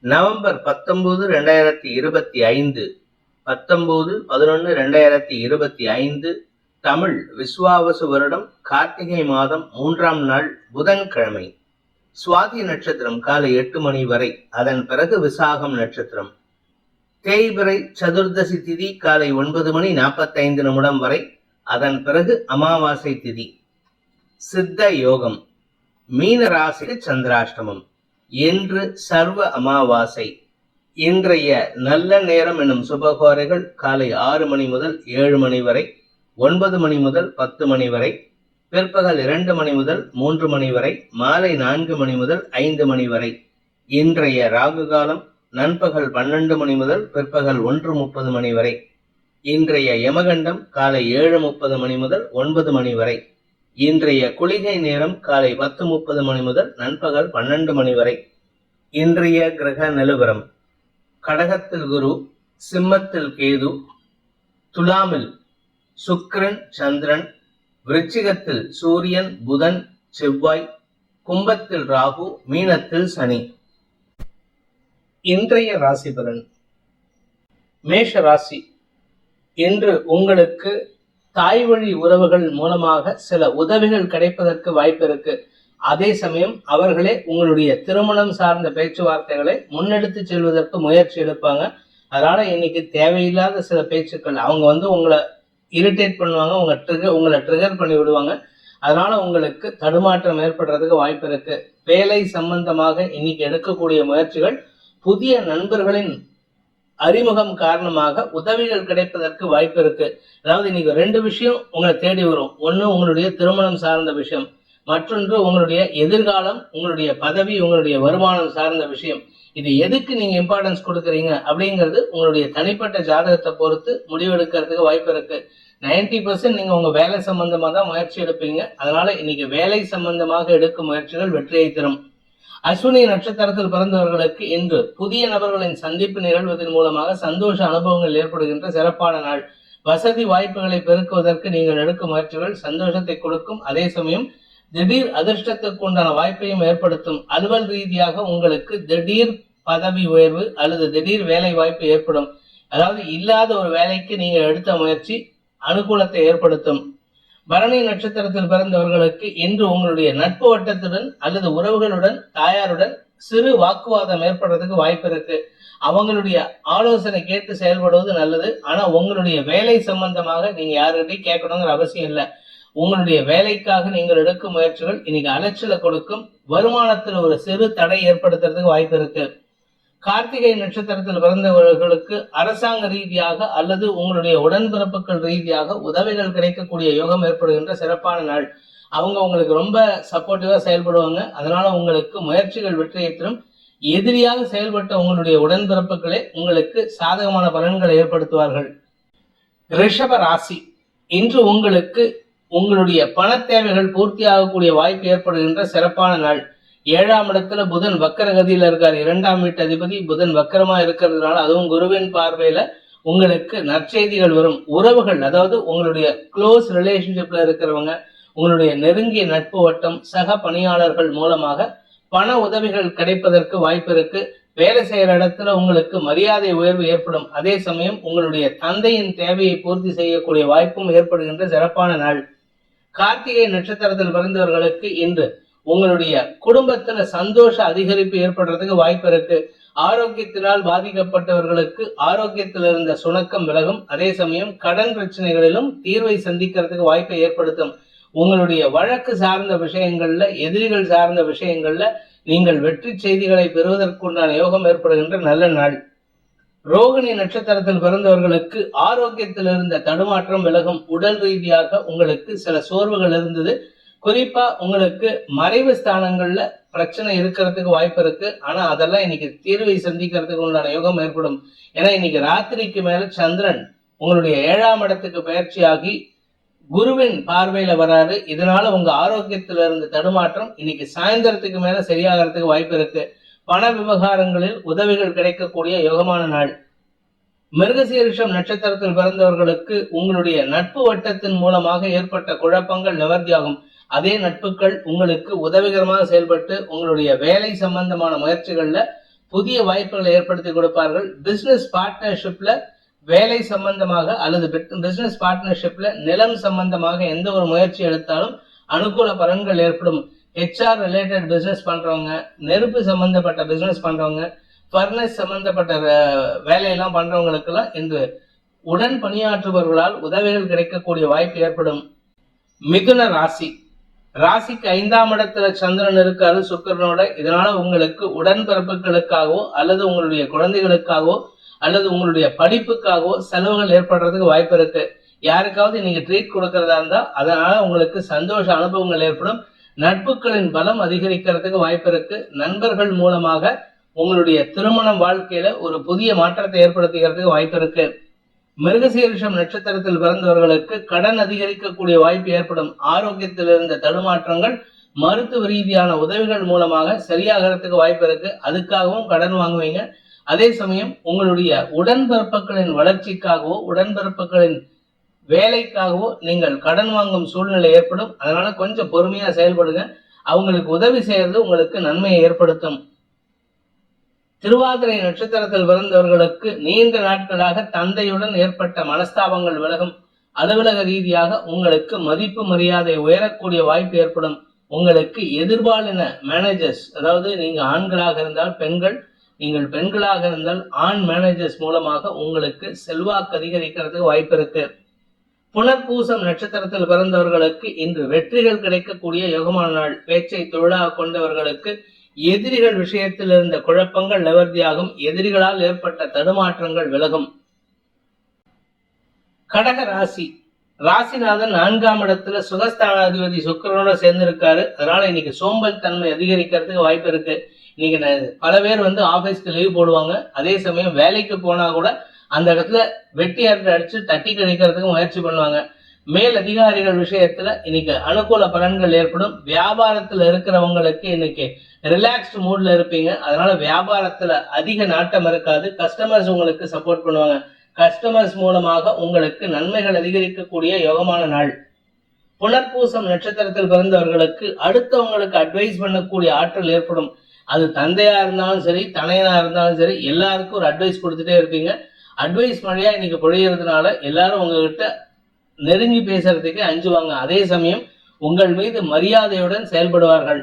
November 19, 2025 19/11/2025 Tamil Vishvavasu வருடம் கார்த்திகை மாதம் 3ஆம் நாள் புதன்கிழமை. சுவாதி நட்சத்திரம் காலை 8 மணி வரை, அதன் பிறகு விசாகம் நட்சத்திரம். தேய்பிறை சதுர்தசி திதி காலை 9:45 வரை, அதன் பிறகு அமாவாசை திதி. சித்த யோகம். மீன ராசிக்கு சந்திராஷ்டமம். இன்று சர்வ அமாவாசை. இன்றைய நல்ல நேரம் எனும் சுபகோரைகள் காலை 6 மணி முதல் 7 மணி வரை, 9 மணி முதல் 10 மணி வரை, பிற்பகல் 2 மணி முதல் 3 மணி வரை, மாலை 4 மணி முதல் 5 மணி வரை. இன்றைய ராகு காலம் நண்பகல் 12 மணி முதல் பிற்பகல் 1:30 மணி வரை. இன்றைய யமகண்டம் காலை 7:30 மணி முதல் 9 மணி வரை. இன்றைய குளிகை நேரம் காலை 10:30 மணி முதல் நண்பகல் 12 மணி வரை. இன்றைய கிரக நிலவரம்: கடகத்தில் குரு, சிம்மத்தில் கேது, துலாமில் சுக்கிரன் சந்திரன், விருச்சிகத்தில் சூரியன் புதன் செவ்வாய், கும்பத்தில் ராகு, மீனத்தில் சனி. இன்றைய ராசி பலன். மேஷ ராசி. இன்று உங்களுக்கு தாய் வழி உறவுகள் மூலமாக சில உதவிகள் கிடைப்பதற்கு வாய்ப்பு இருக்கு. அதே சமயம் அவர்களே உங்களுடைய திருமணம் சார்ந்த பேச்சுவார்த்தைகளை முன்னெடுத்து செல்வதற்கு முயற்சி எடுப்பாங்க. அதனால இன்னைக்கு தேவையில்லாத சில பேச்சுக்கள், அவங்க உங்களை இரிட்டேட் பண்ணுவாங்க, உங்களை ட்ரிகர் பண்ணி விடுவாங்க. அதனால உங்களுக்கு தடுமாற்றம் ஏற்படுறதுக்கு வாய்ப்பு இருக்கு. வேலை சம்பந்தமாக இன்னைக்கு எடுக்கக்கூடிய முயற்சிகள் புதிய நண்பர்களின் அறிமுகம் காரணமாக உதவிகள் கிடைப்பதற்கு வாய்ப்பு இருக்கு. அதாவது இன்னைக்கு 2 விஷயம் உங்களை தேடி வரும். ஒண்ணு உங்களுடைய திருமணம் சார்ந்த விஷயம், மற்றொன்று உங்களுடைய எதிர்காலம், உங்களுடைய பதவி, உங்களுடைய வருமானம் சார்ந்த விஷயம். இது எதுக்கு நீங்க இம்பார்ட்டன்ஸ் கொடுக்குறீங்க அப்படிங்கிறது உங்களுடைய தனிப்பட்ட ஜாதகத்தை பொறுத்து முடிவெடுக்கிறதுக்கு வாய்ப்பு இருக்கு. 90% நீங்க உங்க வேலை சம்பந்தமா தான் முயற்சி எடுப்பீங்க. அதனால இன்னைக்கு வேலை சம்பந்தமாக எடுக்கும் முயற்சிகள் வெற்றியை தரும். அஸ்வினி நட்சத்திரத்தில் பிறந்தவர்களுக்கு இன்று புதிய நபர்களின் சந்திப்பு நிகழ்வதன் மூலமாக சந்தோஷ அனுபவங்கள் ஏற்படுகின்ற சிறப்பான நாள். வசதி வாய்ப்புகளை பெருக்குவதற்கு நீங்கள் எடுக்கும் முயற்சிகள் சந்தோஷத்தை கொடுக்கும். அதே சமயம் திடீர் அதிர்ஷ்டத்துக்கு உண்டான வாய்ப்பையும் ஏற்படுத்தும். அலுவல் ரீதியாக உங்களுக்கு திடீர் பதவி உயர்வு அல்லது திடீர் வேலை வாய்ப்பு ஏற்படும். அதாவது இல்லாத ஒரு வேலைக்கு நீங்க எடுத்த முயற்சி அனுகூலத்தை ஏற்படுத்தும். பரணி நட்சத்திரத்தில் பிறந்தவர்களுக்கு இன்று உங்களுடைய நட்பு வட்டத்துடன் அல்லது உறவுகளுடன், தாயாருடன் சிறு வாக்குவாதம் ஏற்படுறதுக்கு வாய்ப்பு இருக்கு. அவங்களுடைய ஆலோசனை கேட்டு செயல்படுவது நல்லது. ஆனா உங்களுடைய வேலை சம்பந்தமாக நீங்க யாருக்கிட்டையும் கேட்கணுங்கிற அவசியம் இல்லை. உங்களுடைய வேலைக்காக நீங்கள் எடுக்கும் முயற்சிகள் இன்னைக்கு அலைச்சலை கொடுக்கும். வருமானத்தில் ஒரு சிறு தடை ஏற்படுத்துறதுக்கு வாய்ப்பு இருக்கு. கார்த்திகை நட்சத்திரத்தில் பிறந்தவர்களுக்கு அரசாங்க ரீதியாக அல்லது உங்களுடைய உடன்பிறப்புகள் ரீதியாக உதவிகள் கிடைக்கக்கூடிய யோகம் ஏற்படுகின்ற சிறப்பான நாள். அவங்க உங்களுக்கு ரொம்ப சப்போர்ட்டிவா செயல்படுவாங்க. அதனால உங்களுக்கு முயற்சிகள் வெற்றியை தரும். எதிரியாக செயல்பட்ட உங்களுடைய உடன்பிறப்புகளே உங்களுக்கு சாதகமான பலன்களை ஏற்படுத்துவார்கள். ரிஷப ராசி. இன்று உங்களுக்கு உங்களுடைய பண தேவைகள் பூர்த்தி ஆகக்கூடிய வாய்ப்பு ஏற்படுகின்ற சிறப்பான நாள். 7ஆம் இடத்துல புதன் வக்கரகதியில இருக்காரு. 2ஆம் வீட்டு அதிபதி புதன் வக்கரமா இருக்கிறதுனால, அதுவும் குருவின் பார்வையில உங்களுக்கு நற்செய்திகள் வரும். உறவுகள், அதாவது உங்களுடைய க்ளோஸ் ரிலேஷன்ஷிப்ல இருக்கிறவங்க, உங்களுடைய நெருங்கிய நட்பு வட்டம், சக பணியாளர்கள் மூலமாக பண உதவிகள் கிடைப்பதற்கு வாய்ப்பு இருக்கு. வேலை செய்யற இடத்துல உங்களுக்கு மரியாதை உயர்வு ஏற்படும். அதே சமயம் உங்களுடைய தந்தையின் தேவையை பூர்த்தி செய்யக்கூடிய வாய்ப்பும் ஏற்படுகின்ற சிறப்பான நாள். கார்த்திகை நட்சத்திரத்தில் பிறந்தவர்களுக்கு இன்று உங்களுடைய குடும்பத்துல சந்தோஷ அதிகரிப்பு ஏற்படுறதுக்கு வாய்ப்பு இருக்கு. ஆரோக்கியத்தினால் பாதிக்கப்பட்டவர்களுக்கு ஆரோக்கியத்தில் இருந்த சுணக்கம் விலகும். அதே சமயம் கடன் பிரச்சனைகளிலும் தீர்வை சந்திக்கிறதுக்கு வாய்ப்பை ஏற்படுத்தும். உங்களுடைய வழக்கு சார்ந்த விஷயங்கள்ல, எதிரிகள் சார்ந்த விஷயங்கள்ல நீங்கள் வெற்றி செய்திகளை பெறுவதற்குண்டான யோகம் ஏற்படுகின்ற நல்ல நாள். ரோகிணி நட்சத்திரத்தில் பிறந்தவர்களுக்கு ஆரோக்கியத்தில் இருந்த தடுமாற்றம் விலகும். உடல் ரீதியாக உங்களுக்கு சில சோர்வுகள் இருந்தது. குறிப்பா உங்களுக்கு மறைவு ஸ்தானங்கள்ல பிரச்சனை இருக்கிறதுக்கு வாய்ப்பு இருக்கு. ஆனா அதெல்லாம் இன்னைக்கு தீர்வை சந்திக்கிறதுக்கு உண்டான யோகம் ஏற்படும். ஏன்னா இன்னைக்கு ராத்திரிக்கு மேல சந்திரன் உங்களுடைய 7ஆம் இடத்துக்கு பயிற்சியாகி குருவின் பார்வையில வராரு. இதனால உங்க ஆரோக்கியத்துல இருந்த தடுமாற்றம் இன்னைக்கு சாயந்தரத்துக்கு மேல சரியாகிறதுக்கு வாய்ப்பு இருக்கு. பண விவகாரங்களில் உதவிகள் கிடைக்கக்கூடிய யோகமான நாள். மிருகசீரிஷம் நட்சத்திரத்தில் பிறந்தவர்களுக்கு உங்களுடைய நட்பு வட்டத்தின் மூலமாக ஏற்பட்ட குழப்பங்கள் நிவர்த்தியாகும். அதே நட்புகள் உங்களுக்கு உதவிகரமாக செயல்பட்டு உங்களுடைய வேலை சம்பந்தமான முயற்சிகள்ல புதிய வாய்ப்புகளை ஏற்படுத்தி கொடுப்பார்கள். பிசினஸ் பார்ட்னர்ஷிப்ல வேலை சம்பந்தமாக அல்லது பிசினஸ் பார்ட்னர்ஷிப்ல நிலம் சம்பந்தமாக எந்த ஒரு முயற்சி எடுத்தாலும் அனுகூல பலன்கள் ஏற்படும். HR ரிலேட்டட் பிசினஸ் பண்றவங்க, நெருப்பு சம்பந்தப்பட்ட பிசினஸ் பண்றவங்க, பர்னஸ் சம்பந்தப்பட்ட வேலையெல்லாம் பண்றவங்களுக்கு எல்லாம் இன்று உடன் பணியாற்றுபவர்களால் உதவிகள் கிடைக்கக்கூடிய வாய்ப்பு ஏற்படும். மிதுன ராசி, ராசிக்கு 5ஆம் இடத்துல சந்திரன் இருக்காரு சுக்கிரனோட. இதனால உங்களுக்கு உடன்பிறப்புகளுக்காகவோ அல்லது உங்களுடைய குழந்தைகளுக்காகவோ அல்லது உங்களுடைய படிப்புக்காகவோ செலவுகள் ஏற்படுறதுக்கு வாய்ப்பு இருக்கு. யாருக்காவது நீங்க ட்ரீட் கொடுக்கறதா இருந்தா அதனால உங்களுக்கு சந்தோஷ அனுபவங்கள் ஏற்படும். நட்புகளின் பலம் அதிகரிக்கிறதுக்கு வாய்ப்பு இருக்கு. நண்பர்கள் மூலமாக உங்களுடைய திருமண வாழ்க்கையில ஒரு புதிய மாற்றத்தை ஏற்படுத்துகிறதுக்கு வாய்ப்பு இருக்கு. மிருகசீரிஷம் நட்சத்திரத்தில் பிறந்தவர்களுக்கு கடன் அதிகரிக்கக்கூடிய வாய்ப்பு ஏற்படும். ஆரோக்கியத்தில் இருந்த தடுமாற்றங்கள் மருத்துவ ரீதியான உதவிகள் மூலமாக சரியாகிறதுக்கு வாய்ப்பு இருக்கு. அதுக்காகவும் கடன் வாங்குவீங்க. அதே சமயம் உங்களுடைய உடன்பிறப்புகளின் வளர்ச்சிக்காகவோ உடன்பிறப்புகளின் வேலைக்காகவோ நீங்கள் கடன் வாங்கும் சூழ்நிலை ஏற்படும். அதனால கொஞ்சம் பொறுமையா செயல்படுங்க. அவங்களுக்கு உதவி செய்யறது உங்களுக்கு நன்மையை ஏற்படுத்தும். திருவாதிரை நட்சத்திரத்தில் பிறந்தவர்களுக்கு நீண்ட நாட்களாக தந்தையுடன் ஏற்பட்ட மனஸ்தாபங்கள் விலகும். அலுவலக ரீதியாக உங்களுக்கு மதிப்பு மரியாதை உயரக்கூடிய வாய்ப்பு ஏற்படும். உங்களுக்கு எதிர்பாலின மேனேஜர்ஸ், அதாவது நீங்க ஆண்களாக இருந்தால் பெண்கள், நீங்கள் பெண்களாக இருந்தால் ஆண் மேனேஜர்ஸ் மூலமாக உங்களுக்கு செல்வாக்கு அதிகரிக்கிறதுக்கு வாய்ப்பு இருக்கு. புனர்பூசம் நட்சத்திரத்தில் பிறந்தவர்களுக்கு இன்று வெற்றிகள் கிடைக்கக்கூடிய யோகமான நாள். பேச்சை தொழிலாக கொண்டவர்களுக்கு எதிரிகள் விஷயத்தில் இருந்த குழப்பங்கள் நிவர்த்தியாகும். எதிரிகளால் ஏற்பட்ட தடுமாற்றங்கள் விலகும். கடக ராசி, ராசிநாதன் 4ஆம் இடத்துல சுகஸ்தானாதிபதி சுக்கிரனோட சேர்ந்திருக்காரு. அதனால இன்னைக்கு சோம்பல் தன்மை அதிகரிக்கிறதுக்கு வாய்ப்பு இருக்கு. இன்னைக்கு பல பேர் ஆபீஸ்க்கு லீவ் போடுவாங்க. அதே சமயம் வேலைக்கு போனா கூட அந்த இடத்துல வெட்டி அடிச்சு தட்டி கழிக்கிறதுக்கு முயற்சி பண்ணுவாங்க. மேல் அதிகாரிகள் விஷயத்துல இன்னைக்கு அனுகூல பலன்கள் ஏற்படும். வியாபாரத்துல இருக்கிறவங்களுக்கு இன்னைக்கு ரிலாக்ஸ்டு மூட்ல இருப்பீங்க. அதனால வியாபாரத்துல அதிக நாட்டம் இருக்காது. கஸ்டமர்ஸ் உங்களுக்கு சப்போர்ட் பண்ணுவாங்க. கஸ்டமர்ஸ் மூலமாக உங்களுக்கு நன்மைகள் அதிகரிக்கக்கூடிய யோகமான நாள். புனர்பூசம் நட்சத்திரத்தில் பிறந்தவர்களுக்கு அடுத்தவங்களுக்கு அட்வைஸ் பண்ணக்கூடிய ஆற்றல் ஏற்படும். அது தந்தையா இருந்தாலும் சரி, தனையனா இருந்தாலும் சரி, எல்லாருக்கும் ஒரு அட்வைஸ் கொடுத்துட்டே இருப்பீங்க. அட்வைஸ் மழையா இன்னைக்கு பொழியறதுனால எல்லாரும் உங்ககிட்ட நெருங்கி பேசுறதுக்கு அஞ்சுவாங்க. அதே சமயம் உங்கள் மீது மரியாதையுடன் செயல்படுவார்கள்.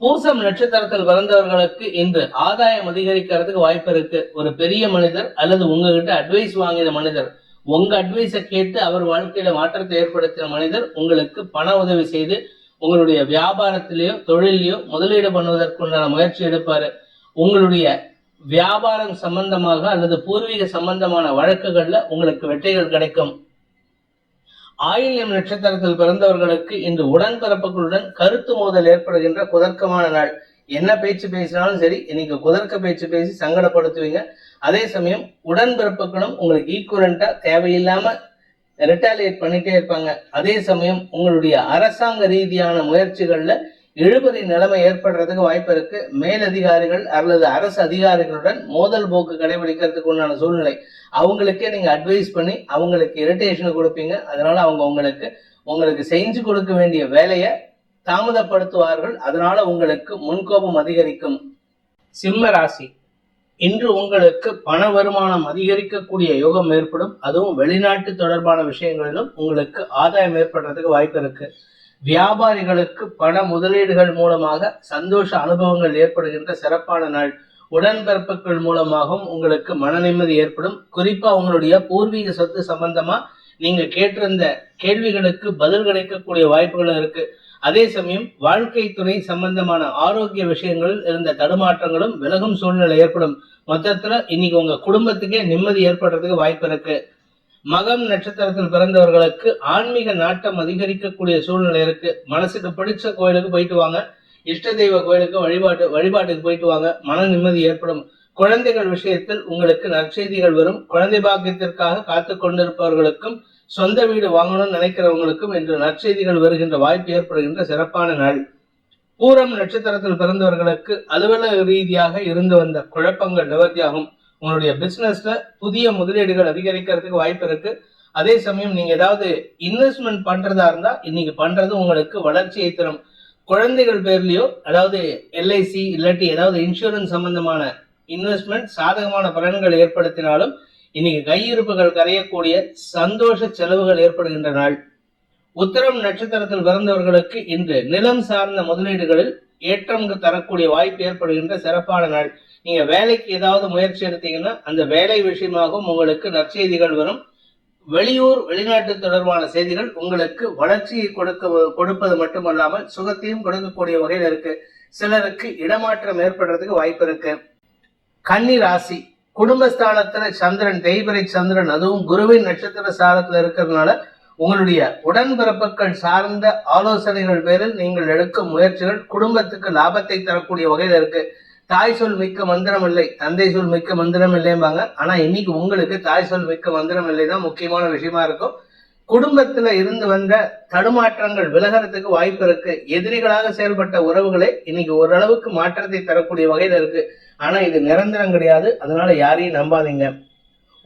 பூசம் நட்சத்திரத்தில் பிறந்தவர்களுக்கு இன்று ஆதாயம் அதிகரிக்கிறதுக்கு வாய்ப்பு இருக்கு. ஒரு பெரிய மனிதர் அல்லது உங்ககிட்ட அட்வைஸ் வாங்கின மனிதர், உங்க அட்வைஸை கேட்டு அவர் வாழ்க்கையில மாற்றத்தை ஏற்படுத்தின மனிதர் உங்களுக்கு பண உதவி செய்து உங்களுடைய வியாபாரத்திலேயோ தொழிலையோ முதலீடு பண்ணுவதற்குண்டான முயற்சி எடுப்பாரு. உங்களுடைய வியாபாரம் சம்பந்தமாக அல்லது பூர்வீக சம்பந்தமான வழக்குகள்ல உங்களுக்கு வெற்றிகள் கிடைக்கும். ஆயில்யம் நட்சத்திரத்தில் பிறந்தவர்களுக்கு இன்று உடன்பிறப்புகளுடன் கருத்து மோதல் ஏற்படுகின்ற குதர்க்கமான நாள். என்ன பேச்சு பேசினாலும் சரி, இன்னைக்கு குதர்க்க பேச்சு பேசி சங்கடப்படுத்துவீங்க. அதே சமயம் உடன்பிறப்புகளும் உங்களுக்கு ஈக்குவலண்டா தேவையில்லாம ரிட்டாலியேட் பண்ணிட்டே இருப்பாங்க. அதே சமயம் உங்களுடைய அரசாங்க ரீதியான முயற்சிகள்ல இழுபறி நிலைமை ஏற்படுறதுக்கு வாய்ப்பு இருக்கு. மேலதிகாரிகள் அல்லது அரசு அதிகாரிகளுடன் மோதல் போக்கு கடைபிடிக்கிறதுக்கு உண்டான சூழ்நிலை. அவங்களுக்கே நீங்க அட்வைஸ் பண்ணி அவங்களுக்கு இரிட்டேஷன் கொடுப்பீங்க. அதனால அவங்க உங்களுக்கு செஞ்சு கொடுக்க வேண்டிய வேலையை தாமதப்படுத்துவார்கள். அதனால உங்களுக்கு முன்கோபம் அதிகரிக்கும். சிம்ம ராசி, இன்று உங்களுக்கு பண வருமானம் அதிகரிக்கக்கூடிய யோகம் ஏற்படும். அதுவும் வெளிநாட்டு தொடர்பான விஷயங்களிலும் உங்களுக்கு ஆதாயம் ஏற்படுறதுக்கு வாய்ப்பு இருக்கு. வியாபாரிகளுக்கு பண முதலீடுகள் மூலமாக சந்தோஷ அனுபவங்கள் ஏற்படுகின்ற சிறப்பான நாள். உடன்பிறப்புகள் மூலமாகவும் உங்களுக்கு மன நிம்மதி ஏற்படும். குறிப்பா உங்களுடைய பூர்வீக சொத்து சம்பந்தமா நீங்க கேட்டிருந்த கேள்விகளுக்கு பதில் கிடைக்கக்கூடிய வாய்ப்புகளும் இருக்கு. அதே சமயம் வாழ்க்கை துணை சம்பந்தமான ஆரோக்கிய விஷயங்களில் இருந்த தடுமாற்றங்களும் விலகும் சூழ்நிலை ஏற்படும். மொத்தத்துல இன்னைக்கு உங்க குடும்பத்துக்கே நிம்மதி ஏற்படுறதுக்கு வாய்ப்பு இருக்கு. மகம் நட்சத்திரத்தில் பிறந்தவர்களுக்கு ஆன்மீக நாட்டம் அதிகரிக்கக்கூடிய சூழ்நிலை இருக்கு. மனசுக்கு பிடிச்ச கோயிலுக்கு போயிட்டு வாங்க. இஷ்ட தெய்வ கோயிலுக்கு வழிபாட்டுக்கு போயிட்டு வாங்க. மன நிம்மதி ஏற்படும். குழந்தைகள் விஷயத்தில் உங்களுக்கு நற்செய்திகள் வரும். குழந்தை பாக்கியத்திற்காக காத்து கொண்டிருப்பவர்களுக்கும் சொந்த வீடு வாங்கணும்னு நினைக்கிறவங்களுக்கும் இன்று நற்செய்திகள் வருகின்ற வாய்ப்பு ஏற்படுகின்ற சிறப்பான நாள். பூரம் நட்சத்திரத்தில் பிறந்தவர்களுக்கு அலுவலக ரீதியாக இருந்து வந்த குழப்பங்கள் நிவர்த்தியாகும். உங்களுடைய பிசினஸ்ல புதிய முதலீடுகள் அதிகரிக்கிறதுக்கு வாய்ப்பு இருக்கு. அதே சமயம் நீங்க ஏதாவது இன்வெஸ்ட்மெண்ட் பண்றதா இருந்தா இன்னைக்கு பண்றது உங்களுக்கு வளர்ச்சியை தரும். குழந்தைகள் பேர்லயோ அதாவது எல்ஐசி இல்லாட்டி ஏதாவது இன்சூரன்ஸ் சம்பந்தமான இன்வெஸ்ட்மெண்ட் சாதகமான பலன்கள் ஏற்படுத்தினாலும் இன்னைக்கு கையிருப்புகள் கரையக்கூடிய சந்தோஷ செலவுகள் ஏற்படுகின்ற நாள். உத்திரம் நட்சத்திரத்தில் பிறந்தவர்களுக்கு இன்று நிலம் சார்ந்த முதலீடுகளில் ஏற்றம் தரக்கூடிய வாய்ப்பு ஏற்படுகின்ற சிறப்பான நாள். நீங்க வேலைக்கு ஏதாவது முயற்சி எடுத்தீங்கன்னா அந்த வேலை விஷயமாகவும் உங்களுக்கு நற்செய்திகள் வரும். வெளியூர் வெளிநாட்டு தொடர்பான செய்திகள் உங்களுக்கு வளர்ச்சியை கொடுப்பது மட்டுமல்லாமல் சுகத்தையும் கொடுக்கக்கூடிய வகையில் இருக்கு. சிலருக்கு இடமாற்றம் ஏற்படுறதுக்கு வாய்ப்பு இருக்கு. கன்னி ராசி, குடும்பஸ்தானத்துல சந்திரன், தேய்பிரை சந்திரன், அதுவும் குருவின் நட்சத்திர சாரத்துல இருக்கிறதுனால உங்களுடைய உடன்பிறப்புகள் சார்ந்த ஆலோசனைகள் பேரில் நீங்கள் எடுக்கும் முயற்சிகள் குடும்பத்துக்கு லாபத்தை தரக்கூடிய வகையில் இருக்கு. தாய் சொல் மிக்க மந்திரம் இல்லை, தந்தை சொல் மிக்க மந்திரம் இல்லைம்பாங்க. ஆனா இன்னைக்கு உங்களுக்கு தாய் சொல் மிக்க மந்திரம் இல்லை தான் முக்கியமான விஷயமா இருக்கும். குடும்பத்துல இருந்து வந்த தடுமாற்றங்கள் விலகிறதுக்கு வாய்ப்பு இருக்கு. எதிரிகளாக செயல்பட்ட உறவுகளே இன்னைக்கு ஓரளவுக்கு மாற்றத்தை தரக்கூடிய வகையில இருக்கு. ஆனா இது நிரந்தரம் கிடையாது, அதனால யாரையும் நம்பாதீங்க.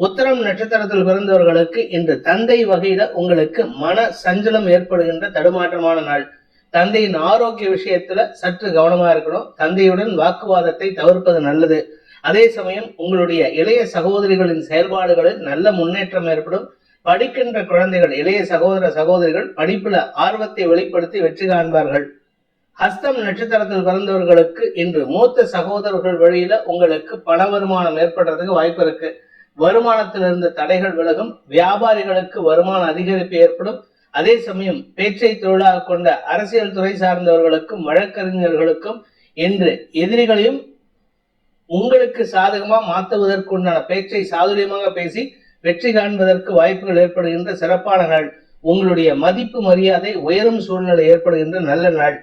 உத்திரம் நட்சத்திரத்தில் பிறந்தவர்களுக்கு இன்று தந்தை வகையில உங்களுக்கு மன சஞ்சலம் ஏற்படுகின்ற தடுமாற்றமான நாள். தந்தையின் ஆரோக்கிய விஷயத்துல சற்று கவனமா இருக்கணும். தந்தையுடன் வாக்குவாதத்தை தவிர்ப்பது நல்லது. அதே சமயம் உங்களுடைய இளைய சகோதரிகளின் செயல்பாடுகளில் நல்ல முன்னேற்றம் ஏற்படும். படிக்கின்ற குழந்தைகள், இளைய சகோதர சகோதரிகள் படிப்புல ஆர்வத்தை வெளிப்படுத்தி வெற்றி காண்பார்கள். ஹஸ்தம் நட்சத்திரத்தில் பிறந்தவர்களுக்கு இன்று மூத்த சகோதரர்கள் வழியில உங்களுக்கு பண வருமானம் ஏற்படுறதுக்கு வாய்ப்பு இருக்கு. வருமானத்தில் இருந்த தடைகள் விலகும். வியாபாரிகளுக்கு வருமான அதிகரிப்பு ஏற்படும். அதே சமயம் பேச்சை தொழிலாக கொண்ட அரசியல் துறை சார்ந்தவர்களுக்கும் வழக்கறிஞர்களுக்கும் இன்று எதிரிகளையும் உங்களுக்கு சாதகமா மாற்றுவதற்குண்டான பேச்சை சாதுரியமாக பேசி வெற்றி காண்பதற்கு வாய்ப்புகள் ஏற்படுகின்ற சிறப்பான நாள். உங்களுடைய மதிப்பு மரியாதை உயரும் சூழ்நிலை ஏற்படுகின்ற நல்ல நாள்.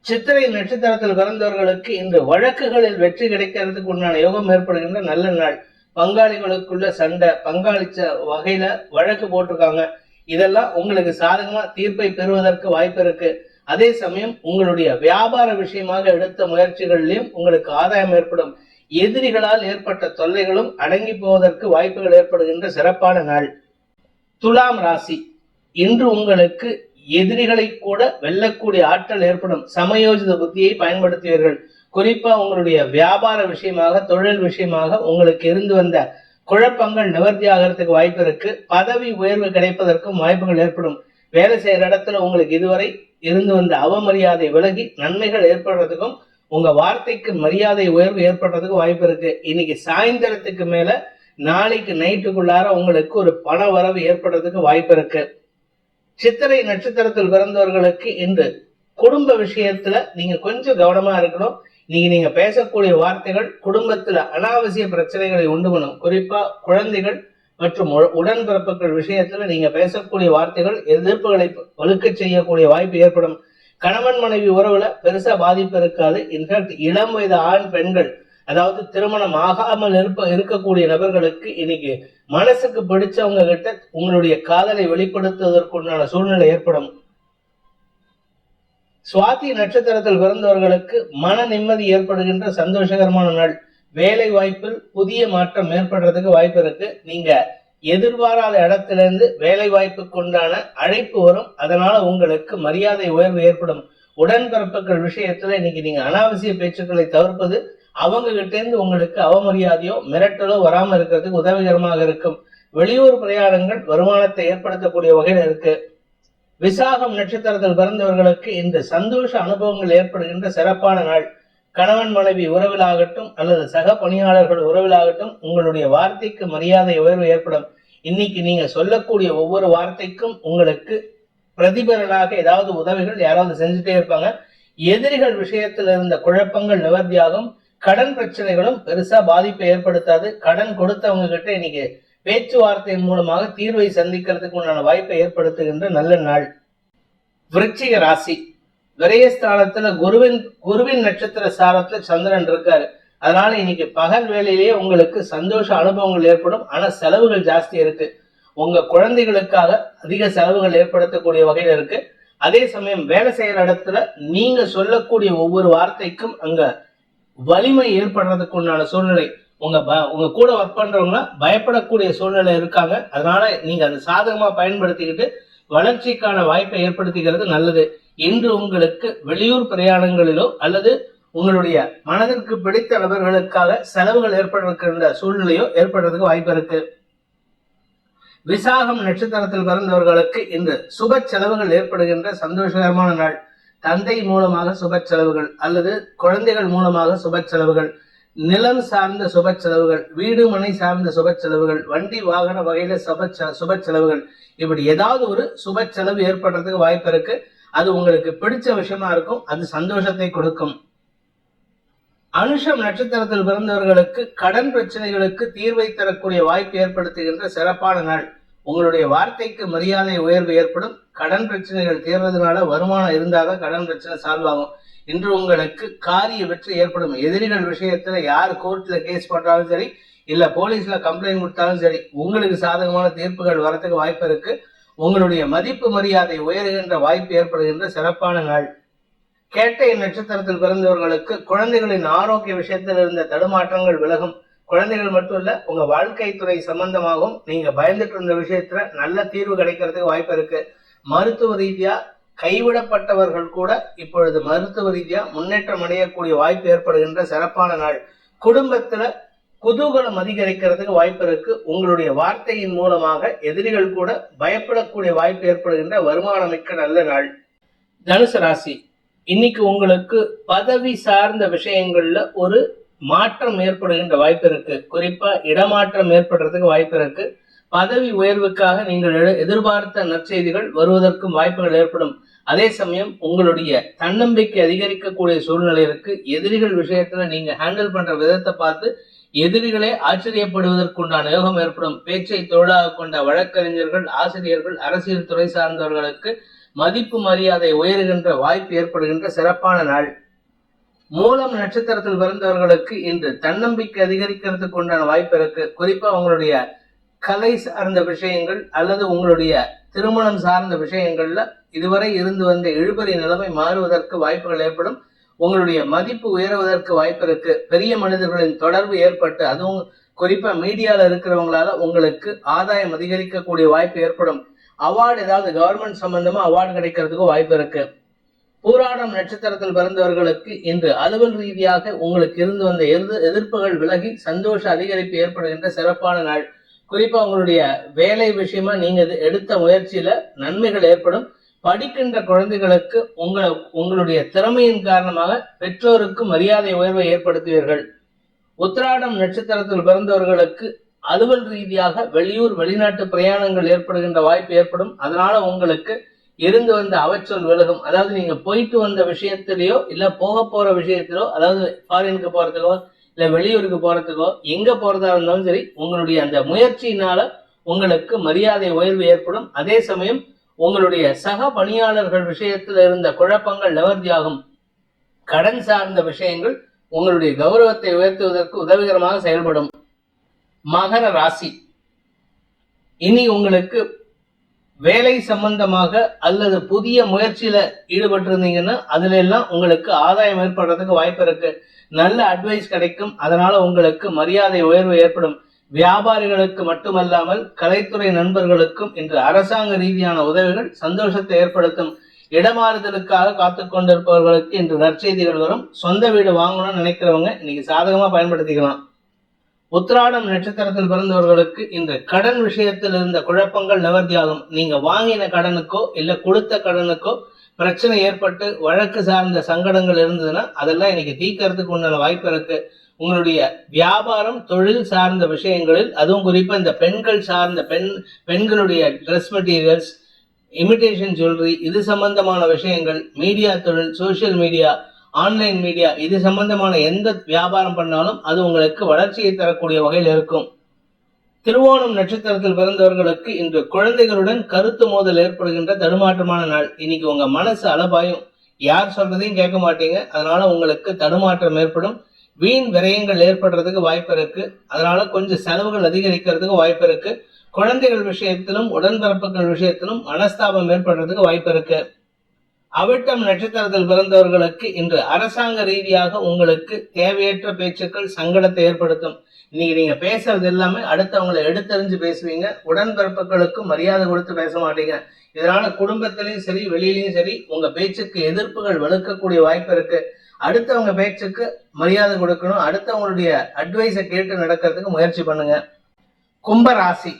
சித்திரை நட்சத்திரத்தில் பிறந்தவர்களுக்கு இன்று வழக்குகளில் வெற்றி கிடைக்கிறதுக்கு உண்டான யோகம் ஏற்படுகின்ற நல்ல நாள். பங்காளிகளுக்குள்ள சண்டை, பங்காளிச்ச வகையில வழக்கு போட்டிருக்காங்க, இதெல்லாம் உங்களுக்கு சாதகமா தீர்ப்பை பெறுவதற்கு வாய்ப்பு இருக்கு. அதே சமயம் உங்களுடைய வியாபார விஷயமாக எடுத்த முயற்சிகளிலும் உங்களுக்கு ஆதாயம் ஏற்படும். எதிரிகளால் ஏற்பட்ட தொல்லைகளும் அடங்கி போவதற்கு வாய்ப்புகள் ஏற்படுகின்ற சிறப்பான நாள். துலாம் ராசி, இன்று உங்களுக்கு எதிரிகளை கூட வெல்லக்கூடிய ஆற்றல் ஏற்படும். சமயோஜித புத்தியை பயன்படுத்துவீர்கள். குறிப்பா உங்களுடைய வியாபார விஷயமாக, தொழில் விஷயமாக உங்களுக்கு இருந்து வந்த குழப்பங்கள் நிவர்த்தி ஆகிறதுக்கு வாய்ப்பு இருக்கு. பதவி உயர்வு கிடைப்பதற்கும் வாய்ப்புகள் ஏற்படும். வேலை செய்யற இடத்துல உங்களுக்கு இதுவரை இருந்து வந்த அவமரியாதை விலகி நன்மைகள் ஏற்படுறதுக்கும் உங்க வார்த்தைக்கு மரியாதை உயர்வு ஏற்படுறதுக்கு வாய்ப்பு இருக்கு. இன்னைக்கு சாயந்தரத்துக்கு மேல நாளைக்கு நைட்டுக்குள்ளார உங்களுக்கு ஒரு பண வரவு ஏற்படுறதுக்கு வாய்ப்பு இருக்கு. சித்திரை நட்சத்திரத்தில் பிறந்தவர்களுக்கு இன்று குடும்ப விஷயத்துல நீங்க கொஞ்சம் கவனமா இருக்கணும். நீங்க பேசக்கூடிய வார்த்தைகள் குடும்பத்துல அனாவசிய பிரச்சனைகளை உண்டு பண்ணும். குறிப்பா குழந்தைகள் மற்றும் உடன்பிறப்புகள் விஷயத்துல நீங்க பேசக்கூடிய வார்த்தைகள் எதிர்ப்புகளை வலுக்க செய்யக்கூடிய வாய்ப்பு ஏற்படும். கணவன் மனைவி உறவுல பெருசா பாதிப்பு இருக்காது. இன்ஃபேக்ட் இளம் வயது ஆண் பெண்கள், அதாவது திருமணம் ஆகாமல் இருக்கக்கூடிய நபர்களுக்கு இன்னைக்கு மனசுக்கு பிடிச்சவங்க கிட்ட உங்களுடைய காதலை வெளிப்படுத்துவதற்குண்டான சூழ்நிலை ஏற்படும். சுவாதி நட்சத்திரத்தில் பிறந்தவர்களுக்கு மன நிம்மதி ஏற்படுகின்ற சந்தோஷகரமான நாள். வேலை வாய்ப்பில் புதிய மாற்றம் ஏற்படுறதுக்கு வாய்ப்பு இருக்கு. நீங்க எதிர்பாராத இடத்துல இருந்து வேலை வாய்ப்புக்கு உண்டான அழைப்பு வரும். அதனால உங்களுக்கு மரியாதை உயர்வு ஏற்படும். உடன்பிறப்புகள் விஷயத்துல இன்னைக்கு நீங்க அனாவசிய பேச்சுக்களை தவிர்ப்பது அவங்க கிட்ட இருந்து உங்களுக்கு அவமரியாதையோ மிரட்டலோ வராம இருக்கிறதுக்கு உதவிகரமாக இருக்கும். வெளியூர் பிரயாணங்கள் வருமானத்தை ஏற்படுத்தக்கூடிய வகையில் இருக்கு. விசாகம் நட்சத்திரத்தில் பிறந்தவர்களுக்கு இந்த சந்தோஷ அனுபவங்கள் ஏற்படுகின்ற சிறப்பான நாள். கணவன் மனைவி உறவிலாகட்டும் அல்லது சக பணியாளர்கள் உறவிலாகட்டும் உங்களுடைய வார்த்தைக்கு மரியாதை உயர்வு ஏற்படும். இன்னைக்கு நீங்க சொல்லக்கூடிய ஒவ்வொரு வார்த்தைக்கும் உங்களுக்கு பிரதிபலனாக ஏதாவது உதவிகள் யாராவது செஞ்சுட்டே இருப்பாங்க. எதிரிகள் விஷயத்தில் இருந்த குழப்பங்கள் நிவர்த்தியாகும். கடன் பிரச்சனைகளும் பெருசா பாதிப்பை ஏற்படுத்தாது. கடன் கொடுத்தவங்க கிட்ட இன்னைக்கு பேச்சுவார்த்தையின் மூலமாக தீர்வை சந்திக்கிறதுக்கு உண்டான வாய்ப்பை ஏற்படுத்துகின்ற நல்ல நாள். விருச்சிக ராசி, விரயஸ்தானத்துல குருவின் நட்சத்திர சாரத்துல சந்திரன் இருக்காரு. அதனால இன்னைக்கு பகல் வேலையிலேயே உங்களுக்கு சந்தோஷ அனுபவங்கள் ஏற்படும். ஆனா செலவுகள் ஜாஸ்தி இருக்கு. உங்க குழந்தைகளுக்காக அதிக செலவுகள் ஏற்படுத்தக்கூடிய வகையில இருக்கு. அதே சமயம் வேலை செய்யற இடத்துல நீங்க சொல்லக்கூடிய ஒவ்வொரு வார்த்தைக்கும் அங்க வலிமை ஏற்படுறதுக்கு உண்டான சூழ்நிலை, உங்க கூட ஒர்க் பண்றவங்க பயப்படக்கூடிய சூழ்நிலை இருக்காங்க. அதனால நீங்க அதை சாதகமா பயன்படுத்திக்கிட்டு வளர்ச்சிக்கான வாய்ப்பை ஏற்படுத்துகிறது. நல்லது. இன்று உங்களுக்கு வெளியூர் பிரயாணங்களிலோ அல்லது உங்களுடைய மனதிற்கு பிடித்த நபர்களுக்காக செலவுகள் ஏற்படுகின்ற சூழ்நிலையோ ஏற்படுறதுக்கு வாய்ப்பு இருக்கு. விசாகம் நட்சத்திரத்தில் பிறந்தவர்களுக்கு இன்று சுப செலவுகள் ஏற்படுகின்ற சந்தோஷகரமான நாள். தந்தை மூலமாக சுப செலவுகள் அல்லது குழந்தைகள் மூலமாக சுப செலவுகள், நிலம் சார்ந்த சுப செலவுகள், வீடு மனை சார்ந்த சுப செலவுகள், வண்டி வாகன வகையில சுப செலவுகள், இப்படி ஏதாவது ஒரு சுப செலவு ஏற்படுறதுக்கு வாய்ப்பு இருக்கு. அது உங்களுக்கு பிடிச்ச விஷயமா இருக்கும். அது சந்தோஷத்தை கொடுக்கும். அனுஷம் நட்சத்திரத்தில் பிறந்தவர்களுக்கு கடன் பிரச்சனைகளுக்கு தீர்வை தரக்கூடிய வாய்ப்பு ஏற்படுத்துகின்ற சிறப்பான நாள். உங்களுடைய வார்த்தைக்கு மரியாதை உயர்வு ஏற்படும். கடன் பிரச்சனைகள் தீர்வதனால வருமானம் இருந்தாதான் கடன் பிரச்சனை சால்வ் ஆகும். இன்று உங்களுக்கு காரிய வெற்றி ஏற்படும். எதிரிகள் விஷயத்துல யார் கோர்ட்ல கேஸ் போட்டாலும் சரி, இல்ல போலீஸ்ல கம்ப்ளைண்ட் கொடுத்தாலும் சரி, உங்களுக்கு சாதகமான தீர்ப்புகள் வரத்துக்கு வாய்ப்பு இருக்கு. உங்களுடைய மதிப்பு மரியாதை உயர்கின்ற வாய்ப்பு ஏற்படுகின்ற சிறப்பான நாள். கேட்டை நட்சத்திரத்தில் பிறந்தவர்களுக்கு குழந்தைகளின் ஆரோக்கிய விஷயத்தில் இருந்த தடுமாற்றங்கள் விலகும். குழந்தைகள் மட்டும் இல்ல, உங்க வாழ்க்கை துறை சம்பந்தமாகவும் நீங்க பயந்துட்டு இருந்த விஷயத்துல நல்ல தீர்வு கிடைக்கிறதுக்கு வாய்ப்பு இருக்கு. மருத்துவ ரீதியா கைவிடப்பட்டவர்கள் கூட இப்பொழுது மருத்துவ ரீதியா முன்னேற்றம் அடையக்கூடிய வாய்ப்பு ஏற்படுகின்ற சிறப்பான நாள். குடும்பத்துல குதூகலம் அதிகரிக்கிறதுக்கு வாய்ப்பு இருக்கு. உங்களுடைய வார்த்தையின் மூலமாக எதிரிகள் கூட பயப்படக்கூடிய வாய்ப்பு ஏற்படுகின்ற வருமானம் மிக்க நல்ல நாள். தனுசு ராசி, இன்னைக்கு உங்களுக்கு பதவி சார்ந்த விஷயங்கள்ல ஒரு மாற்றம் ஏற்படுகின்ற வாய்ப்பு இருக்கு. குறிப்பா இடமாற்றம் ஏற்படுறதுக்கு வாய்ப்பு இருக்கு. பதவி உயர்வுக்காக நீங்கள் எதிர்பார்த்த நற்செய்திகள் வருவதற்கும் வாய்ப்புகள் ஏற்படும். அதே சமயம் உங்களுடைய தன்னம்பிக்கை அதிகரிக்கக்கூடிய சூழ்நிலை இருக்கு. எதிரிகள் விஷயத்துல நீங்க ஹேண்டில் பண்ற விதத்தை பார்த்து எதிரிகளே ஆச்சரியப்படுவதற்குண்டான யோகம் ஏற்படும். பேச்சை தொழிலாக கொண்ட வழக்கறிஞர்கள், ஆசிரியர்கள், அரசியல் துறை சார்ந்தவர்களுக்கு மதிப்பு மரியாதை உயர்கின்ற வாய்ப்பு ஏற்படுகின்ற சிறப்பான நாள். மூலம் நட்சத்திரத்தில் பிறந்தவர்களுக்கு இன்று தன்னம்பிக்கை அதிகரிக்கிறதுக்கு உண்டான வாய்ப்பு இருக்கு. குறிப்பா உங்களுடைய கலை சார்ந்த விஷயங்கள் அல்லது உங்களுடைய திருமணம் சார்ந்த விஷயங்கள்ல இதுவரை இருந்து வந்த இழுபறி நிலைமை மாறுவதற்கு வாய்ப்புகள் ஏற்படும். உங்களுடைய மதிப்பு உயர்வதற்கு வாய்ப்பு இருக்கு. பெரிய மனிதர்களின் தொடர்பு ஏற்பட்டு, அதுவும் குறிப்பா மீடியால இருக்கிறவங்களால உங்களுக்கு ஆதாயம் அதிகரிக்கக்கூடிய வாய்ப்பு ஏற்படும். அவார்டு ஏதாவது கவர்மெண்ட் சம்பந்தமா அவார்டு கிடைக்கிறதுக்கு வாய்ப்பு இருக்கு. பூராடம் நட்சத்திரத்தில் பிறந்தவர்களுக்கு இன்று அலுவல் ரீதியாக உங்களுக்கு இருந்து வந்த எதிர்ப்புகள் விலகி சந்தோஷ அதிகரிப்பு ஏற்படுகின்ற சிறப்பான நாள். குறிப்பா உங்களுடைய வேலை விஷயமா நீங்க எடுத்த முயற்சியில நன்மைகள் ஏற்படும். படிக்கின்ற குழந்தைகளுக்கு உங்களுடைய திறமையின் காரணமாக பெற்றோருக்கு மரியாதை உயர்வை ஏற்படுத்துவீர்கள். உத்திராடம் நட்சத்திரத்தில் பிறந்தவர்களுக்கு அலுவல் ரீதியாக வெளியூர் வெளிநாட்டு பிரயாணங்கள் ஏற்படுகின்ற வாய்ப்பு ஏற்படும். அதனால உங்களுக்கு இருந்து வந்த அவச்சொல் விலகும். அதாவது நீங்க போயிட்டு வந்த விஷயத்திலேயோ இல்ல போக போற விஷயத்திலோ, அதாவது ஃபாரினுக்கு போறதுக்கோ இல்ல வெளியூருக்கு போறதுக்கோ எங்க போறதா இருந்தாலும் சரி, உங்களுடைய அந்த முயற்சியினால உங்களுக்கு மரியாதை உயர்வு ஏற்படும். அதே சமயம் உங்களுடைய சக பணியாளர்கள் விஷயத்தில் இருந்த குழப்பங்கள் நிவர்த்தியாகும். கடன் சார்ந்த விஷயங்கள் உங்களுடைய கௌரவத்தை உயர்த்துவதற்கு உதவிகரமாக செயல்படும். மகர ராசி, இனி உங்களுக்கு வேலை சம்பந்தமாக அல்லது புதிய முயற்சியில ஈடுபட்டு இருந்தீங்கன்னா அதுல எல்லாம் உங்களுக்கு ஆதாயம் ஏற்படுறதுக்கு வாய்ப்பு இருக்கு. நல்ல அட்வைஸ் கிடைக்கும். அதனால உங்களுக்கு மரியாதை உயர்வு ஏற்படும். வியாபாரிகளுக்கு மட்டுமல்லாமல் கலைத்துறை நண்பர்களுக்கும் இன்று அரசாங்க ரீதியான உதவிகள் சந்தோஷத்தை ஏற்படுத்தும். இடமாறுதலுக்காக காத்து கொண்டிருப்பவர்களுக்கு இன்று நற்செய்திகள் வரும். சொந்த வீடு வாங்கணும்னு நினைக்கிறவங்க இன்னைக்கு சாதகமா பயன்படுத்திக்கலாம். உத்திராடம் நட்சத்திரத்தில் பிறந்தவர்களுக்கு இன்று கடன் விஷயத்தில் இருந்த குழப்பங்கள் நிவர்த்தியாகும். நீங்க வாங்கின கடனுக்கோ இல்ல கொடுத்த கடனுக்கோ பிரச்சனை ஏற்பட்டு வழக்கு சார்ந்த சங்கடங்கள் இருந்ததுன்னா அதெல்லாம் இன்னைக்கு தீர்க்கறதுக்கு உண்டான வாய்ப்பு இருக்கு. உங்களுடைய வியாபாரம் தொழில் சார்ந்த விஷயங்களில், அதுவும் குறிப்பா இந்த பெண்கள் சார்ந்த பெண்களுடைய ட்ரெஸ் மெட்டீரியல்ஸ், இமிடேஷன் ஜுவல்லரி, இது சம்பந்தமான விஷயங்கள், மீடியா தொழில், சோசியல் மீடியா, ஆன்லைன் மீடியா, இது சம்பந்தமான எந்த வியாபாரம் பண்ணாலும் அது உங்களுக்கு வளர்ச்சியை தரக்கூடிய வகையில் இருக்கும். திருவோணம் நட்சத்திரத்தில் பிறந்தவர்களுக்கு இன்று குழந்தைகளுடன் கருத்து மோதல் ஏற்படுகின்ற தடுமாற்றமான நாள். இன்னைக்கு உங்க மனசு அலபாயும், யார் சொல்றதையும் கேட்க மாட்டீங்க. அதனால உங்களுக்கு தடுமாற்றம் ஏற்படும். வீண் விரயங்கள் ஏற்படுறதுக்கு வாய்ப்பு இருக்கு. அதனால கொஞ்சம் செலவுகள் அதிகரிக்கிறதுக்கு வாய்ப்பு இருக்கு. குழந்தைகள் விஷயத்திலும் உடன்பிறப்புகள் விஷயத்திலும் மனஸ்தாபம் ஏற்படுறதுக்கு வாய்ப்பு இருக்கு. அவிட்டம் நட்சத்திரத்தில் பிறந்தவர்களுக்கு இன்று அரசாங்க ரீதியாக உங்களுக்கு தேவையற்ற பேச்சுக்கள் சங்கடத்தை ஏற்படுத்தும். இன்னைக்கு நீங்க பேசுறது எல்லாமே அடுத்தவங்களை எடுத்தறிஞ்சு பேசுவீங்க. உடன்பிறப்புகளுக்கும் மரியாதை கொடுத்து பேச மாட்டீங்க. இதனால குடும்பத்திலையும் சரி வெளியிலயும் சரி உங்க பேச்சுக்கு எதிர்ப்புகள் வலுக்கக்கூடிய வாய்ப்பு இருக்கு. அடுத்தவங்க பேச்சுக்கு மரியாதை கொடுக்கணும். அடுத்தவங்களுடைய அட்வைஸை கேட்டு நடக்கிறதுக்கு முயற்சி பண்ணுங்க. கும்பராசி,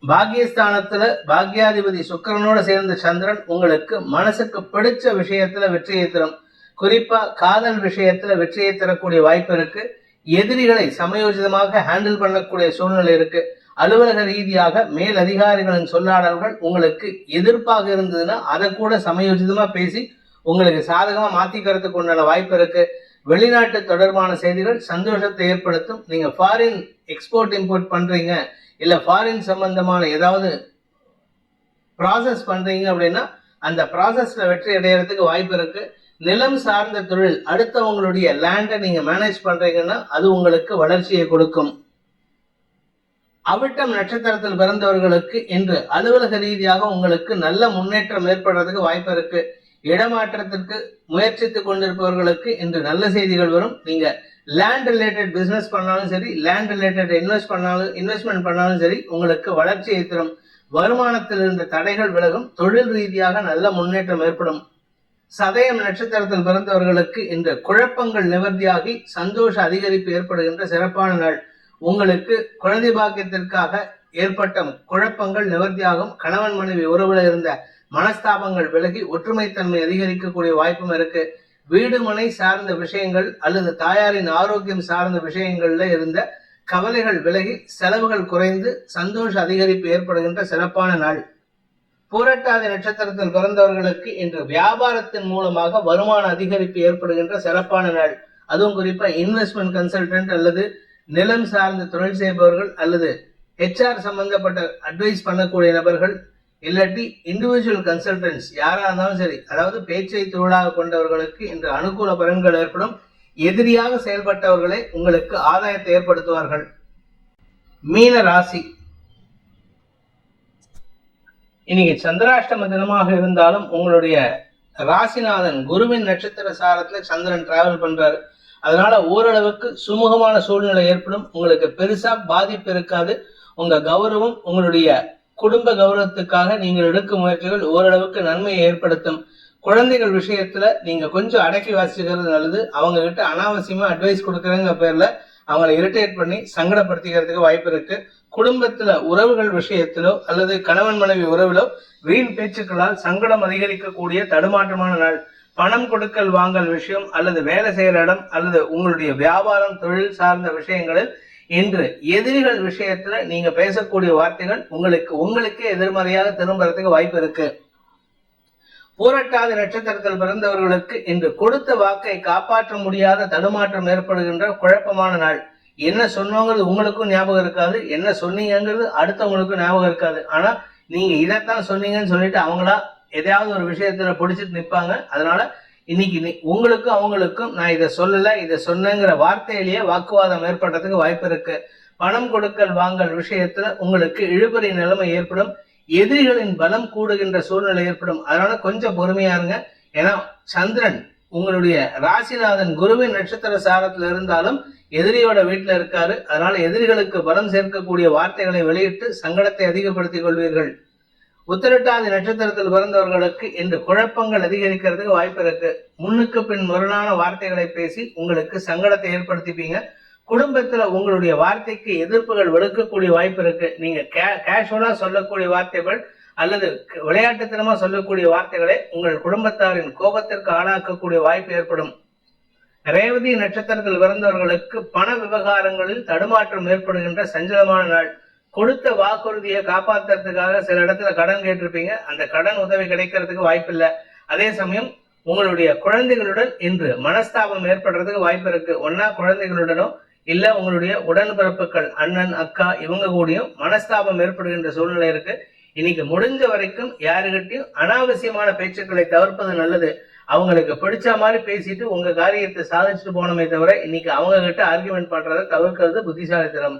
பாக்கியஸ்தானத்துல பாக்யாதிபதி சுக்கிரனோட சேர்ந்த சந்திரன் உங்களுக்கு மனசுக்கு பிடிச்ச விஷயத்துல வெற்றியை தரும். குறிப்பா காதல் விஷயத்துல வெற்றியை தரக்கூடிய வாய்ப்பு இருக்கு. எதிரிகளை சமயோஜிதமாக ஹேண்டில் பண்ணக்கூடிய சூழ்நிலை இருக்கு. அலுவலக ரீதியாக மேல் அதிகாரிகளின் சொல்லாடல்கள் உங்களுக்கு எதிர்ப்பாக இருந்ததுன்னா அதை கூட சமயோஜிதமா பேசி உங்களுக்கு சாதகமா மாத்திக்கிறதுக்கு உண்டான வாய்ப்பு இருக்கு. வெளிநாட்டு தொடர்பான செய்திகள் சந்தோஷத்தை ஏற்படுத்தும். நீங்க ஃபாரின் எக்ஸ்போர்ட் இம்போர்ட் பண்றீங்க, இல்ல ஃபாரின் சம்பந்தமான ஏதாவது ப்ராசஸ் பண்றீங்க அப்படின்னா அந்த ப்ராசஸ்ல வெற்றி அடையறதுக்கு வாய்ப்பு இருக்கு. நிலம் சார்ந்த தொழில், அடுத்தவங்களுடைய லேண்டை நீங்க மேனேஜ் பண்றீங்கன்னா அது உங்களுக்கு வளர்ச்சியை கொடுக்கும். அவிட்டம் நட்சத்திரத்தில் பிறந்தவர்களுக்கு இன்று அலுவலக ரீதியாக உங்களுக்கு நல்ல முன்னேற்றம் ஏற்படுறதுக்கு வாய்ப்பு இருக்கு. இடமாற்றத்திற்கு முயற்சித்துக் கொண்டிருப்பவர்களுக்கு இன்று நல்ல செய்திகள் வரும். நீங்க லேண்ட் ரிலேட்டட் பிசினஸ் பண்ணாலும் சரி, லேண்ட் ரிலேட்டட் இன்வெஸ்ட்மெண்ட் பண்ணாலும் சரி, உங்களுக்கு வளர்ச்சியை தரும். வருமானத்தில் இருந்த தடைகள் விலகும். தொழில் ரீதியாக நல்ல முன்னேற்றம் ஏற்படும். சதயம் நட்சத்திரத்தில் பிறந்தவர்களுக்கு இன்று குழப்பங்கள் நிவர்த்தியாகி சந்தோஷ அதிகரிப்பு ஏற்படுகின்ற சிறப்பான நாள். உங்களுக்கு குழந்தை பாக்கியத்திற்காக ஏற்பட்ட குழப்பங்கள் நிவர்த்தியாகும். கணவன் மனைவி உறவுல இருந்த மனஸ்தாபங்கள் விலகி ஒற்றுமைத்தன்மை அதிகரிக்கக்கூடிய வாய்ப்பும் இருக்கு. வீடு மனை சார்ந்த விஷயங்கள் அல்லது தாயாரின் ஆரோக்கியம் சார்ந்த விஷயங்கள்ல இருந்த கவலைகள் விலகி செலவுகள் குறைந்து சந்தோஷ அதிகரிப்பு ஏற்படுகின்ற சிறப்பான நாள். பூரட்டாதி நட்சத்திரத்தில் பிறந்தவர்களுக்கு இன்று வியாபாரத்தின் மூலமாக வருமான அதிகரிப்பு ஏற்படுகின்ற சிறப்பான நாள். அதுவும் குறிப்பா இன்வெஸ்ட்மெண்ட் கன்சல்டன்ட் அல்லது நிலம் சார்ந்த தொழில் செய்பவர்கள் அல்லது HR சம்பந்தப்பட்ட அட்வைஸ் பண்ணக்கூடிய நபர்கள் இல்லாட்டி இண்டிவிஜுவல் கன்சல்டன்ட்ஸ் யாரா இருந்தாலும் சரி, அதாவது பேச்சை தொழிலாக கொண்டவர்களுக்கு இன்று அனுகூல பலன்கள் ஏற்படும். எதிரியாக செயல்பட்டவர்களை உங்களுக்கு ஆதாயத்தை ஏற்படுத்துவார்கள். மீன ராசி, இன்னைக்கு சந்திராஷ்டம தினமாக இருந்தாலும் உங்களுடைய ராசிநாதன் குருவின் நட்சத்திர சாரத்துல சந்திரன் டிராவல் பண்றாரு. அதனால ஓரளவுக்கு சுமூகமான சூழ்நிலை ஏற்படும். உங்களுக்கு பெருசா பாதிப்பு இருக்காது. உங்க கௌரவம், உங்களுடைய குடும்ப கௌரவத்துக்காக நீங்கள் எடுக்கும் முயற்சிகள் ஓரளவுக்கு நன்மையை ஏற்படுத்தும். குழந்தைகள் விஷயத்துல நீங்க கொஞ்சம் அடக்கி வாசிக்கிறது நல்லது. அவங்க கிட்ட அனாவசியமா அட்வைஸ் கொடுக்கறங்க பேர்ல அவங்களை இரிட்டேட் பண்ணி சங்கடப்படுத்திக்கிறதுக்கு வாய்ப்பு இருக்கு. குடும்பத்துல உறவுகள் விஷயத்திலோ அல்லது கணவன் மனைவி உறவிலோ வீண் பேச்சுக்களால் சங்கடம் அதிகரிக்கக்கூடிய தடுமாற்றமான நாள். பணம் கொடுக்கல் வாங்கல் விஷயம் அல்லது வேலை செய்யற இடம் அல்லது உங்களுடைய வியாபாரம் தொழில் சார்ந்த விஷயங்களில் இன்று எதிரிகள் விஷயத்துல நீங்க பேசக்கூடிய வார்த்தைகள் உங்களுக்கே எதிர்மறையாக திரும்புறதுக்கு வாய்ப்பு இருக்கு. பூரட்டாதி நட்சத்திரத்தில் பிறந்தவர்களுக்கு இன்று கொடுத்த வாக்கை காப்பாற்ற முடியாத தடுமாற்றம் ஏற்படுகின்ற குழப்பமான நாள். என்ன சொன்னோங்கிறது உங்களுக்கும் ஞாபகம் இருக்காது, என்ன சொன்னீங்கிறது அடுத்தவங்களுக்கும் ஞாபகம் இருக்காது. ஆனா நீங்க இதைத்தான் சொன்னீங்கன்னு சொல்லிட்டு அவங்களா எதையாவது ஒரு விஷயத்துல பிடிச்சிட்டு நிற்பாங்க. அதனால இன்னைக்கு உங்களுக்கும் அவங்களுக்கும் நான் இதை சொல்லல இதை சொன்னேங்கிற வார்த்தையிலேயே வாக்குவாதம் ஏற்படுறதுக்கு வாய்ப்பு இருக்கு. பணம் கொடுக்கல் வாங்கல் விஷயத்துல உங்களுக்கு இழுபறி நிலைமை ஏற்படும். எதிரிகளின் பலம் கூடுகின்ற சூழ்நிலை ஏற்படும். அதனால கொஞ்சம் பொறுமையா இருங்க. ஏன்னா சந்திரன் உங்களுடைய ராசிநாதன் குருவின் நட்சத்திர சாரத்துல இருந்தாலும் எதிரியோட வீட்டுல இருக்காரு. அதனால எதிரிகளுக்கு பலம் சேர்க்கக்கூடிய வார்த்தைகளை வெளியிட்டு சங்கடத்தை அதிகப்படுத்திக் கொள்வீர்கள். உத்திரட்டாதி நட்சத்திரத்தில் பிறந்தவர்களுக்கு இன்று குழப்பங்கள் அதிகரிக்கிறதுக்கு வாய்ப்பு இருக்கு. முன்னுக்கு பின் முரணான வார்த்தைகளை பேசி உங்களுக்கு சங்கடத்தை ஏற்படுத்திப்பீங்க. குடும்பத்துல உங்களுடைய வார்த்தைக்கு எதிர்ப்புகள் வெளுக்கக்கூடிய வாய்ப்பு இருக்கு. நீங்க கேஷுவலா சொல்லக்கூடிய வார்த்தைகள் அல்லது விளையாட்டுத்தனமா சொல்லக்கூடிய வார்த்தைகளை உங்கள் குடும்பத்தாரின் கோபத்திற்கு ஆளாக்கக்கூடிய வாய்ப்பு ஏற்படும். ரேவதி நட்சத்திரத்தில் பிறந்தவர்களுக்கு பண விவகாரங்களில் தடுமாற்றம் ஏற்படுகின்ற சஞ்சலமான நாள். கொடுத்த வாக்குறுதியை காப்பாற்றுறதுக்காக சில இடத்துல கடன் கேட்டிருப்பீங்க. அந்த கடன் உதவி கிடைக்கிறதுக்கு வாய்ப்பு இல்லை. அதே சமயம் உங்களுடைய குழந்தைகளுடன் இன்று மனஸ்தாபம் ஏற்படுறதுக்கு வாய்ப்பு இருக்கு. ஒன்னா குழந்தைகளுடனோ இல்ல உங்களுடைய உடன்பிறப்புகள் அண்ணன் அக்கா இவங்க கூடயும் மனஸ்தாபம் ஏற்படுகின்ற சூழ்நிலை இருக்கு. இன்னைக்கு முடிஞ்ச வரைக்கும் யாருகிட்டையும் அனாவசியமான பேச்சுக்களை தவிர்ப்பது நல்லது. அவங்களுக்கு பிடிச்ச மாதிரி பேசிட்டு உங்க காரியத்தை சாதிச்சுட்டு போனமே தவிர இன்னைக்கு அவங்க கிட்ட ஆர்குமெண்ட் பண்றதை தவிர்க்கிறது புத்திசாலித்தனம்.